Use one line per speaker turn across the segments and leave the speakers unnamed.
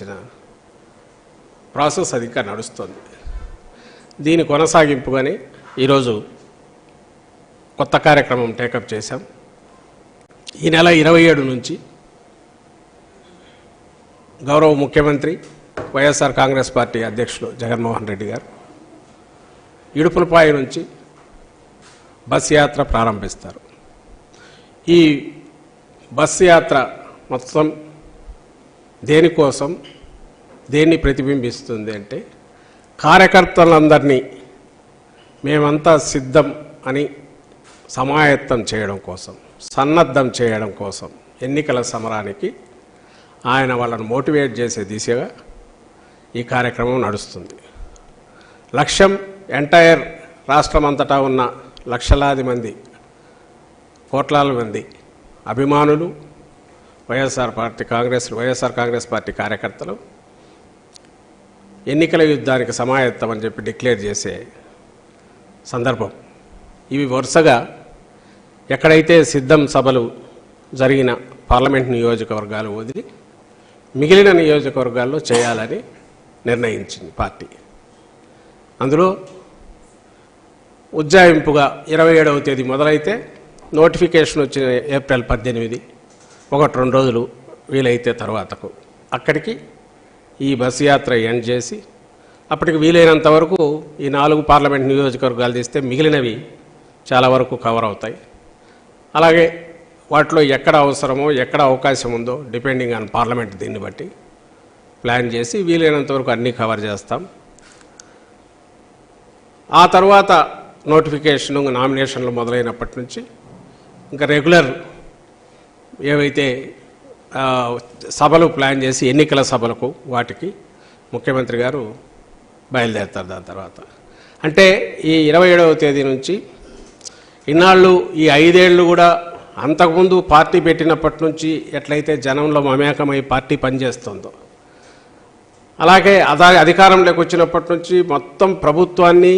ఇచ్చిన ప్రాసెస్ అది ఇంకా నడుస్తుంది. దీని కొనసాగింపుగానే ఈరోజు కొత్త కార్యక్రమం టేకప్ చేశాం. ఈ నెల 27 నుంచి గౌరవ ముఖ్యమంత్రి వైఎస్ఆర్ కాంగ్రెస్ పార్టీ అధ్యక్షులు జగన్మోహన్ రెడ్డి గారు ఇడుపులపాయ నుంచి బస్ యాత్ర ప్రారంభిస్తారు. ఈ బస్ యాత్ర మొత్తం దేనికోసం, దేన్ని ప్రతిబింబిస్తుంది అంటే కార్యకర్తలందరినీ మేమంతా సిద్ధం అని సమాయత్తం చేయడం కోసం, సన్నద్ధం చేయడం కోసం ఎన్నికల సమరానికి ఆయన వాళ్ళను మోటివేట్ చేసే దిశగా ఈ కార్యక్రమం నడుస్తుంది. లక్ష్యం ఎంటైర్ రాష్ట్రమంతటా ఉన్న లక్షలాది మంది, కోట్లాది మంది అభిమానులు, వైఎస్ఆర్ కాంగ్రెస్ పార్టీ కార్యకర్తలు ఎన్నికల యుద్ధానికి సమాయత్తం అని చెప్పి డిక్లేర్ చేసే సందర్భం. ఇవి వరుసగా ఎక్కడైతే సిద్ధం సభలు జరిగిన పార్లమెంట్ నియోజకవర్గాలు వదిలి మిగిలిన నియోజకవర్గాల్లో చేయాలని నిర్ణయించింది పార్టీ. అందులో ఉజ్జాయింపుగా 27వ తేదీ మొదలైతే నోటిఫికేషన్ వచ్చిన ఏప్రిల్ 18, 1-2 రోజులు వీలైతే తర్వాతకు అక్కడికి ఈ బస్సు యాత్ర ఎండ్ చేసి అప్పటికి వీలైనంత వరకు ఈ 4 పార్లమెంట్ నియోజకవర్గాలు తీస్తే మిగిలినవి చాలా వరకు కవర్ అవుతాయి. అలాగే వాటిలో ఎక్కడ అవసరమో, ఎక్కడ అవకాశం ఉందో డిపెండింగ్ ఆన్ పార్లమెంట్ దీన్ని బట్టి ప్లాన్ చేసి వీలైనంత వరకు అన్నీ కవర్ చేస్తాం. ఆ తర్వాత నోటిఫికేషన్, నామినేషన్లు మొదలైనప్పటి నుంచి ఇంకా రెగ్యులర్ ఏవైతే సభలు ప్లాన్ చేసి ఎన్నికల సభలకు వాటికి ముఖ్యమంత్రి గారు బయలుదేరుతారు. దాని తర్వాత అంటే ఈ 27వ తేదీ నుంచి ఇన్నాళ్ళు ఈ 5 ఏళ్ళు కూడా అంతకుముందు పార్టీ పెట్టినప్పటి నుంచి ఎట్లయితే జనంలో మమేకమై పార్టీ పనిచేస్తుందో, అలాగే అధికారంలోకి వచ్చినప్పటి నుంచి మొత్తం ప్రభుత్వాన్ని,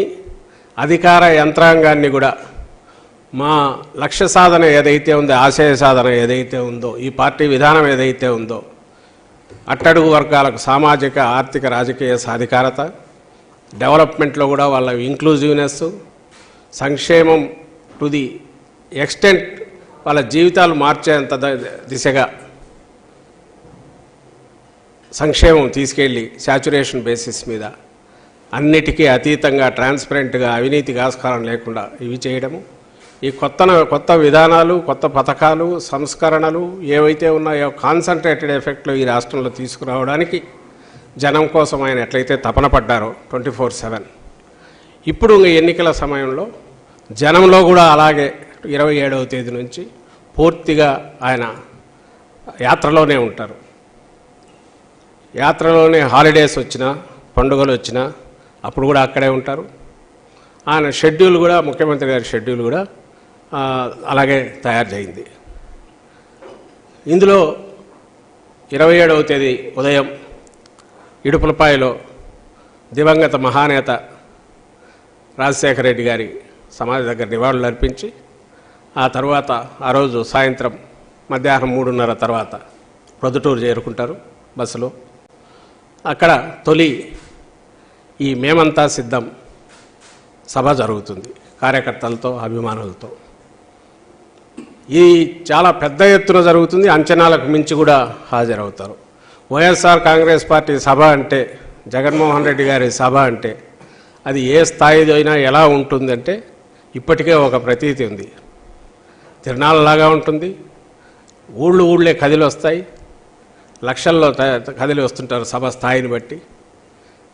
అధికార యంత్రాంగాన్ని కూడా మా లక్ష్య సాధన ఏదైతే ఉందో, ఆశయ సాధన ఏదైతే ఉందో, ఈ పార్టీ విధానం ఏదైతే ఉందో, అట్టడుగు వర్గాలకు సామాజిక, ఆర్థిక, రాజకీయ సాధికారత, డెవలప్మెంట్లో కూడా వాళ్ళ ఇంక్లూజివ్నెస్, సంక్షేమం టు ది ఎక్స్టెంట్ వాళ్ళ జీవితాలు మార్చేంత దిశగా సంక్షేమం తీసుకెళ్ళి శాచురేషన్ బేసిస్ మీద అన్నిటికీ అతీతంగా ట్రాన్స్పరెంట్గా అవినీతికి ఆస్కారం లేకుండా ఇవి చేయడము, ఈ కొత్త విధానాలు, కొత్త పథకాలు, సంస్కరణలు ఏవైతే ఉన్నాయో కాన్సన్ట్రేటెడ్ ఎఫెక్ట్లు ఈ రాష్ట్రంలో తీసుకురావడానికి జనం కోసం ఆయన ఎట్లయితే తపన పడ్డారో 24/7, ఇప్పుడు ఎన్నికల సమయంలో జనంలో కూడా అలాగే 27వ తేదీ నుంచి పూర్తిగా ఆయన యాత్రలోనే ఉంటారు. యాత్రలోనే హాలిడేస్ వచ్చినా, పండుగలు వచ్చినా అప్పుడు కూడా అక్కడే ఉంటారు. ఆయన షెడ్యూల్ కూడా, ముఖ్యమంత్రి గారి షెడ్యూల్ కూడా అలాగే తయారు చేయింది. ఇందులో 27వ తేదీ ఉదయం ఇడుపులపాయలో దివంగత మహానేత రాజశేఖర రెడ్డి గారి సమాధి దగ్గర నివాళులు అర్పించి ఆ తర్వాత ఆ రోజు సాయంత్రం మధ్యాహ్నం 3:30 తర్వాత ప్రొద్దుటూరు చేరుకుంటారు బస్సులో. అక్కడ తొలి ఈ మేమంతా సిద్ధం సభ జరుగుతుంది కార్యకర్తలతో, అభిమానులతో. ఇది చాలా పెద్ద ఎత్తున జరుగుతుంది, అంచనాలకు మించి కూడా హాజరవుతారు. వైఎస్ఆర్ కాంగ్రెస్ పార్టీ సభ అంటే, జగన్మోహన్ రెడ్డి గారి సభ అంటే అది ఏ స్థాయిలో అయినా ఎలా ఉంటుందంటే ఇప్పటికే ఒక ప్రతీతి ఉంది. తిరణాలలాగా ఉంటుంది. ఊళ్ళే కదిలి వస్తాయి, లక్షల్లో కదిలి వస్తుంటారు సభ స్థాయిని బట్టి.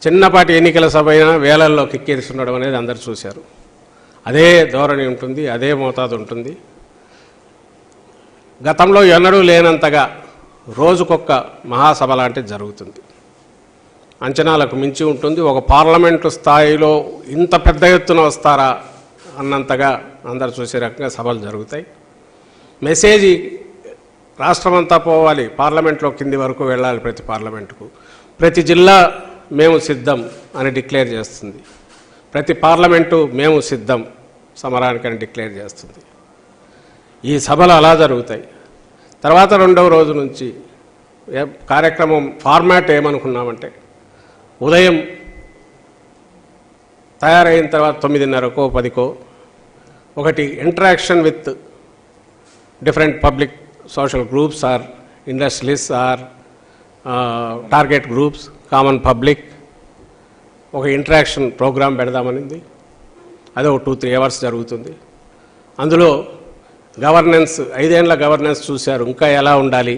చిన్నపాటి ఎన్నికల సభ అయినా వేలల్లో కిక్కిరిస్తుండడం అనేది అందరూ చూశారు. అదే ధోరణి ఉంటుంది, అదే మోతాదు ఉంటుంది. గతంలో ఎన్నడూ లేనంతగా రోజుకొక్క మహాసభ లాంటిది జరుగుతుంది. అంచనాలకు మించి ఉంటుంది. ఒక పార్లమెంటు స్థాయిలో ఇంత పెద్ద ఎత్తున వస్తారా అన్నంతగా అందరు చూసే రకంగా సభలు జరుగుతాయి. మెసేజ్ రాష్ట్రమంతా పోవాలి, పార్లమెంట్లో కింది వరకు వెళ్ళాలి. ప్రతి పార్లమెంటుకు, ప్రతి జిల్లా మేము సిద్ధం అని డిక్లేర్ చేస్తుంది. ప్రతి పార్లమెంటు మేము సిద్ధం సమరానికని డిక్లేర్ చేస్తుంది. ఈ సభలు అలా జరుగుతాయి. తర్వాత 2వ రోజు నుంచి కార్యక్రమం ఫార్మాట్ ఏమనుకున్నామంటే ఉదయం తయారైన తర్వాత 9:30కో 10కో ఒకటి interaction with different public social groups or industrialist or target groups common public ఒక ఇంటరాక్షన్ ప్రోగ్రాం పెడదామనింది. అది ఒక 2-3 అవర్స్ జరుగుతుంది. అందులో గవర్నెన్స్ 5 ఏళ్ల గవర్నెన్స్ చూశారు, ఇంకా ఎలా ఉండాలి,